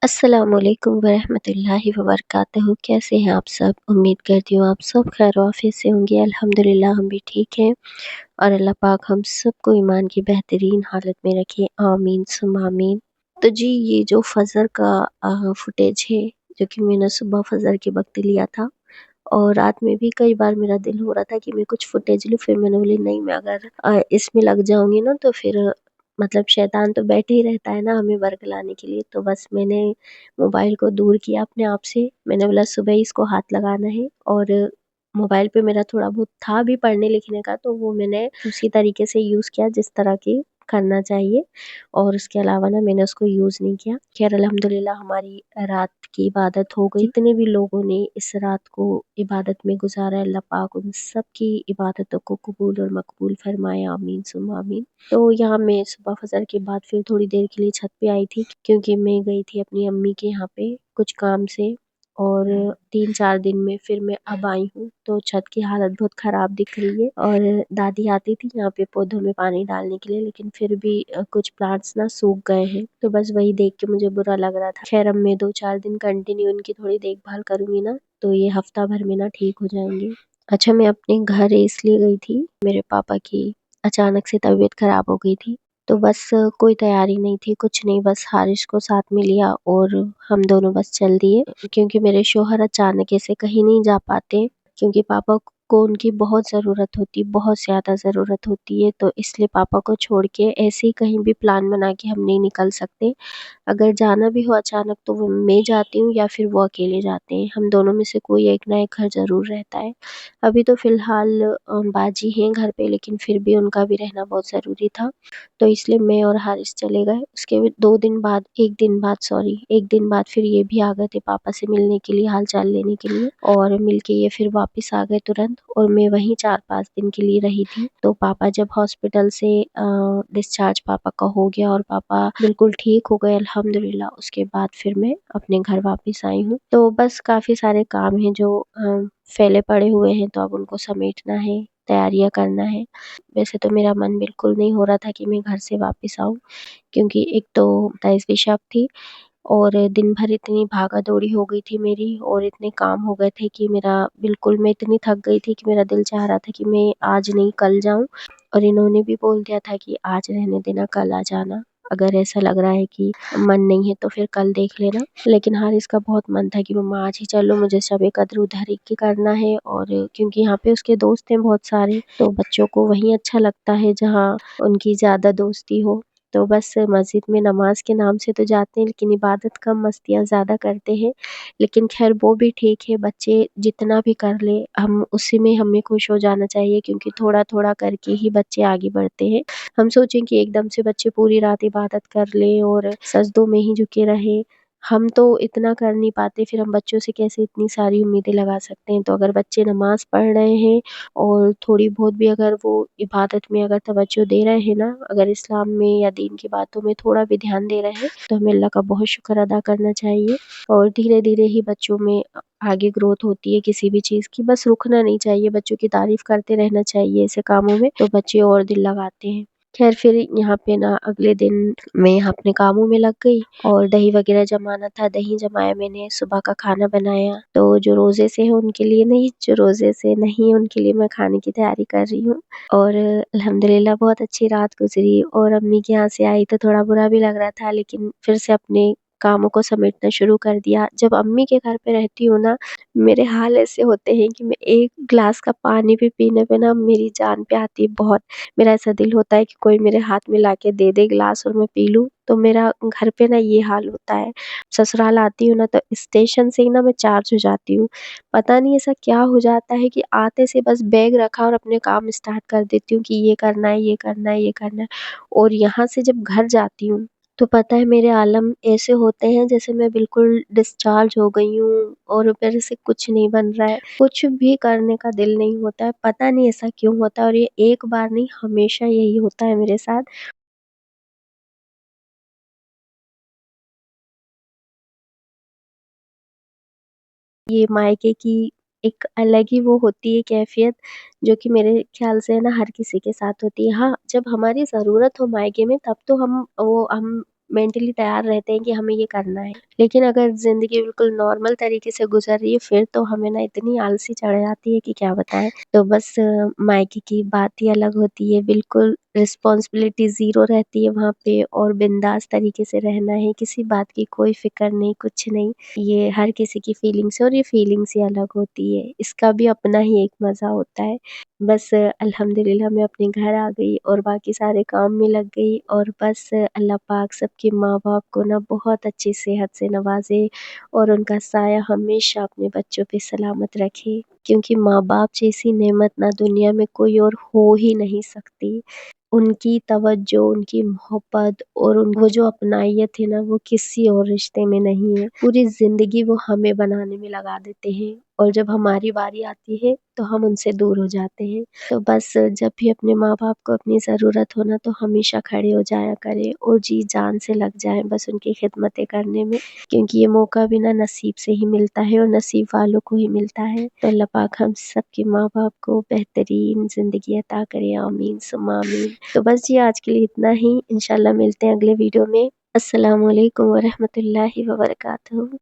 अस्सलामुअलैकुम वरहमतुल्लाहि वबरकातुहू। कैसे हैं आप सब? उम्मीद करती हूँ आप सब खैर आफियत से होंगे। अल्हम्दुलिल्लाह हम भी ठीक हैं और अल्लाह पाक हम सबको ईमान की बेहतरीन हालत में रखे, आमीन सुम्मा आमीन। तो जी ये जो फ़जर का फुटेज है, जो कि मैंने सुबह फ़जर के वक़्त लिया था और रात में भी कई बार मेरा दिल हो रहा था कि मैं कुछ फुटेज लूँ, फिर मैंने बोली नहीं, मैं अगर इसमें लग जाऊँगी ना तो फिर मतलब शैतान तो बैठे ही रहता है ना हमें बरगलाने के लिए। तो बस मैंने मोबाइल को दूर किया अपने आप से। मैंने बोला सुबह ही इसको हाथ लगाना है और मोबाइल पे मेरा थोड़ा बहुत था भी पढ़ने लिखने का, तो वो मैंने उसी तरीके से यूज़ किया जिस तरह की करना चाहिए और उसके अलावा ना मैंने उसको यूज़ नहीं किया। ख़ैर अल्हम्दुलिल्लाह हमारी रात की इबादत हो गई। जितने भी लोगों ने इस रात को इबादत में गुज़ारा है, अल्लाह पाक उन सब की इबादतों को कबूल और मकबूल फ़रमाए, आमीन सुम्मा आमीन। तो यहाँ मैं सुबह फ़जर के बाद फिर थोड़ी देर के लिए छत पे आई थी, क्योंकि मैं गई थी अपनी अम्मी के यहाँ पे कुछ काम से और 3-4 दिन में फिर मैं अब आई हूँ। तो छत की हालत बहुत ख़राब दिख रही है और दादी आती थी यहाँ पे पौधों में पानी डालने के लिए, लेकिन फिर भी कुछ प्लांट्स ना सूख गए हैं। तो बस वही देख के मुझे बुरा लग रहा था। ख़ैर अब मैं 2-4 दिन कंटिन्यू इनकी थोड़ी देखभाल करूँगी ना, तो ये हफ्ता भर में ना ठीक हो जाएँगे। अच्छा, मैं अपने घर इसलिए गई थी, मेरे पापा की अचानक से तबीयत ख़राब हो गई थी। तो बस कोई तैयारी नहीं थी, कुछ नहीं, बस हारिस को साथ में लिया और हम दोनों बस चल दिए, क्योंकि मेरे शौहर अचानक ऐसे कहीं नहीं जा पाते, क्योंकि पापा को उनकी बहुत ज़रूरत होती, बहुत ज़्यादा ज़रूरत होती है, तो इसलिए पापा को छोड़ के ऐसे ही कहीं भी प्लान बना के हम नहीं निकल सकते। अगर जाना भी हो अचानक तो वो मैं जाती हूँ या फिर वो अकेले जाते हैं, हम दोनों में से कोई एक ना एक घर ज़रूर रहता है। अभी तो फ़िलहाल बाजी हैं घर पे, लेकिन फिर भी उनका भी रहना बहुत ज़रूरी था, तो इसलिए मैं और हारिस चले गए। उसके भी 2 दिन बाद 1 दिन बाद सॉरी 1 दिन बाद फिर ये भी आ गए थे पापा से मिलने के लिए, हाल-चाल लेने के लिए और मिल के ये फिर वापस आ गए तुरंत और मैं वहीं 4-5 दिन के लिए रही थी। तो पापा जब हॉस्पिटल से डिस्चार्ज पापा का हो गया और पापा बिल्कुल ठीक हो गए अल्हम्दुलिल्लाह, उसके बाद फिर मैं अपने घर वापस आई हूँ। तो बस काफ़ी सारे काम हैं जो फैले पड़े हुए हैं, तो अब उनको समेटना है, तैयारियाँ करना है। वैसे तो मेरा मन बिल्कुल नहीं हो रहा था कि मैं घर से वापस आऊँ, क्योंकि एक तो 27वीं शब थी और दिन भर इतनी भागा-दौड़ी हो गई थी मेरी और इतने काम हो गए थे कि मेरा बिल्कुल मैं इतनी थक गई थी कि मेरा दिल चाह रहा था कि मैं आज नहीं कल जाऊँ और इन्होंने भी बोल दिया था कि आज रहने देना, कल आ जाना। अगर ऐसा लग रहा है कि मन नहीं है तो फिर कल देख लेना। लेकिन हारिस का बहुत मन था कि मम्मा आज ही चलो, मुझे शब-ए कद्र उधर ही करना है और क्योंकि यहाँ पे उसके दोस्त हैं बहुत सारे, तो बच्चों को वहीं अच्छा लगता है जहाँ उनकी ज़्यादा दोस्ती हो। तो बस मस्जिद में नमाज़ के नाम से तो जाते हैं, लेकिन इबादत कम, मस्तियाँ ज़्यादा करते हैं। लेकिन ख़ैर वो भी ठीक है, बच्चे जितना भी कर लें, हम उसी में हमें खुश हो जाना चाहिए, क्योंकि थोड़ा-थोड़ा करके ही बच्चे आगे बढ़ते हैं। हम सोचें कि एकदम से बच्चे पूरी रात इबादत कर लें और सजदों में ही झुके रहें, हम तो इतना कर नहीं पाते, फिर हम बच्चों से कैसे इतनी सारी उम्मीदें लगा सकते हैं। तो अगर बच्चे नमाज़ पढ़ रहे हैं और थोड़ी बहुत भी अगर वो इबादत में अगर तवज्जो दे रहे हैं ना, अगर इस्लाम में या दीन की बातों में थोड़ा भी ध्यान दे रहे हैं, तो हमें अल्लाह का बहुत शुक्र अदा करना चाहिए और धीरे-धीरे ही बच्चों में आगे ग्रोथ होती है किसी भी चीज़ की। बस रुकना नहीं चाहिए, बच्चों की तारीफ़ करते रहना चाहिए ऐसे कामों में, तो बच्चे और दिल लगाते हैं। ख़ैर फिर यहाँ पे ना अगले दिन मैं यहाँ अपने कामों में लग गई और दही वग़ैरह जमाना था, दही जमाया मैंने, सुबह का खाना बनाया। तो जो रोज़े से हैं उनके लिए नहीं, जो रोज़े से नहीं हैं उनके लिए मैं खाने की तैयारी कर रही हूँ और अल्हम्दुलिल्लाह बहुत अच्छी रात गुज़री और अम्मी के यहाँ से आई तो थोड़ा बुरा भी लग रहा था, लेकिन फिर से अपने कामों को समेटना शुरू कर दिया। जब अम्मी के घर पे रहती हूँ ना, मेरे हाल ऐसे होते हैं कि मैं 1 ग्लास का पानी भी पीने पे ना मेरी जान पे आती है बहुत। मेरा ऐसा दिल होता है कि कोई मेरे हाथ में लाके दे दे गिलास और मैं पी लूँ, तो मेरा घर पे ना ये हाल होता है। ससुराल आती हूँ ना तो स्टेशन से ही ना मैं चार्ज हो जाती हूँ। पता नहीं ऐसा क्या हो जाता है कि आते से बस बैग रखा और अपने काम स्टार्ट कर देती हूँ कि ये करना है, ये करना है, ये करना है और यहाँ से जब घर जाती हूँ, तो पता है मेरे आलम ऐसे होते हैं जैसे मैं बिल्कुल डिस्चार्ज हो गई हूँ और मेरे से कुछ नहीं बन रहा है, कुछ भी करने का दिल नहीं होता है, पता नहीं ऐसा क्यों होता है और ये एक बार नहीं हमेशा यही होता है मेरे साथ। ये मायके की एक अलग ही वो होती है कैफ़ियत, जो कि मेरे ख़्याल से है ना हर किसी के साथ होती है। हाँ, जब हमारी ज़रूरत हो मायके में तब तो हम मेंटली तैयार रहते हैं कि हमें ये करना है। लेकिन अगर ज़िंदगी बिल्कुल नॉर्मल तरीके से गुज़र रही है फिर तो हमें ना इतनी आलसी चढ़ जाती है कि क्या बताएँ। तो बस मायके की बात ही अलग होती है, बिल्कुल रिस्पॉन्सिबिलिटी ज़ीरो रहती है वहाँ पे और बिंदास तरीके से रहना है, किसी बात की कोई फ़िक्र नहीं, कुछ नहीं। ये हर किसी की फीलिंग्स है और ये फीलिंग्स ही अलग होती है। इसका भी अपना ही एक मज़ा होता है। बस अल्हम्दुलिल्लाह मैं अपने घर आ गई और बाकी सारे काम में लग गई और बस अल्लाह पाक सबके माँ-बाप को ना बहुत अच्छी सेहत से नवाज़े और उनका साया हमेशा अपने बच्चों पे सलामत रखे। क्योंकि माँ-बाप जैसी नेमत ना दुनिया में कोई और हो ही नहीं सकती। उनकी तवज्जो, उनकी मोहब्बत और वो जो अपनाइयत है ना वो किसी और रिश्ते में नहीं है। पूरी ज़िंदगी वो हमें बनाने में लगा देते हैं और जब हमारी बारी आती है तो हम उनसे दूर हो जाते हैं। तो बस जब भी अपने माँ-बाप को अपनी ज़रूरत हो ना तो हमेशा खड़े हो जाया करें और जी-जान से लग जाएँ बस उनकी खिदमतें करने में। क्योंकि ये मौका भी ना नसीब से ही मिलता है और नसीब वालों को ही मिलता है। तो अल्लाह पाक हम सबके माँ-बाप को बेहतरीन ज़िंदगी अता करे, आमीन सुम्मा आमीन। तो बस जी आज के लिए इतना ही, इंशाल्लाह मिलते हैं अगले वीडियो में। अस्सलामु अलैकुम व रहमतुल्लाहि व बरकातुहू।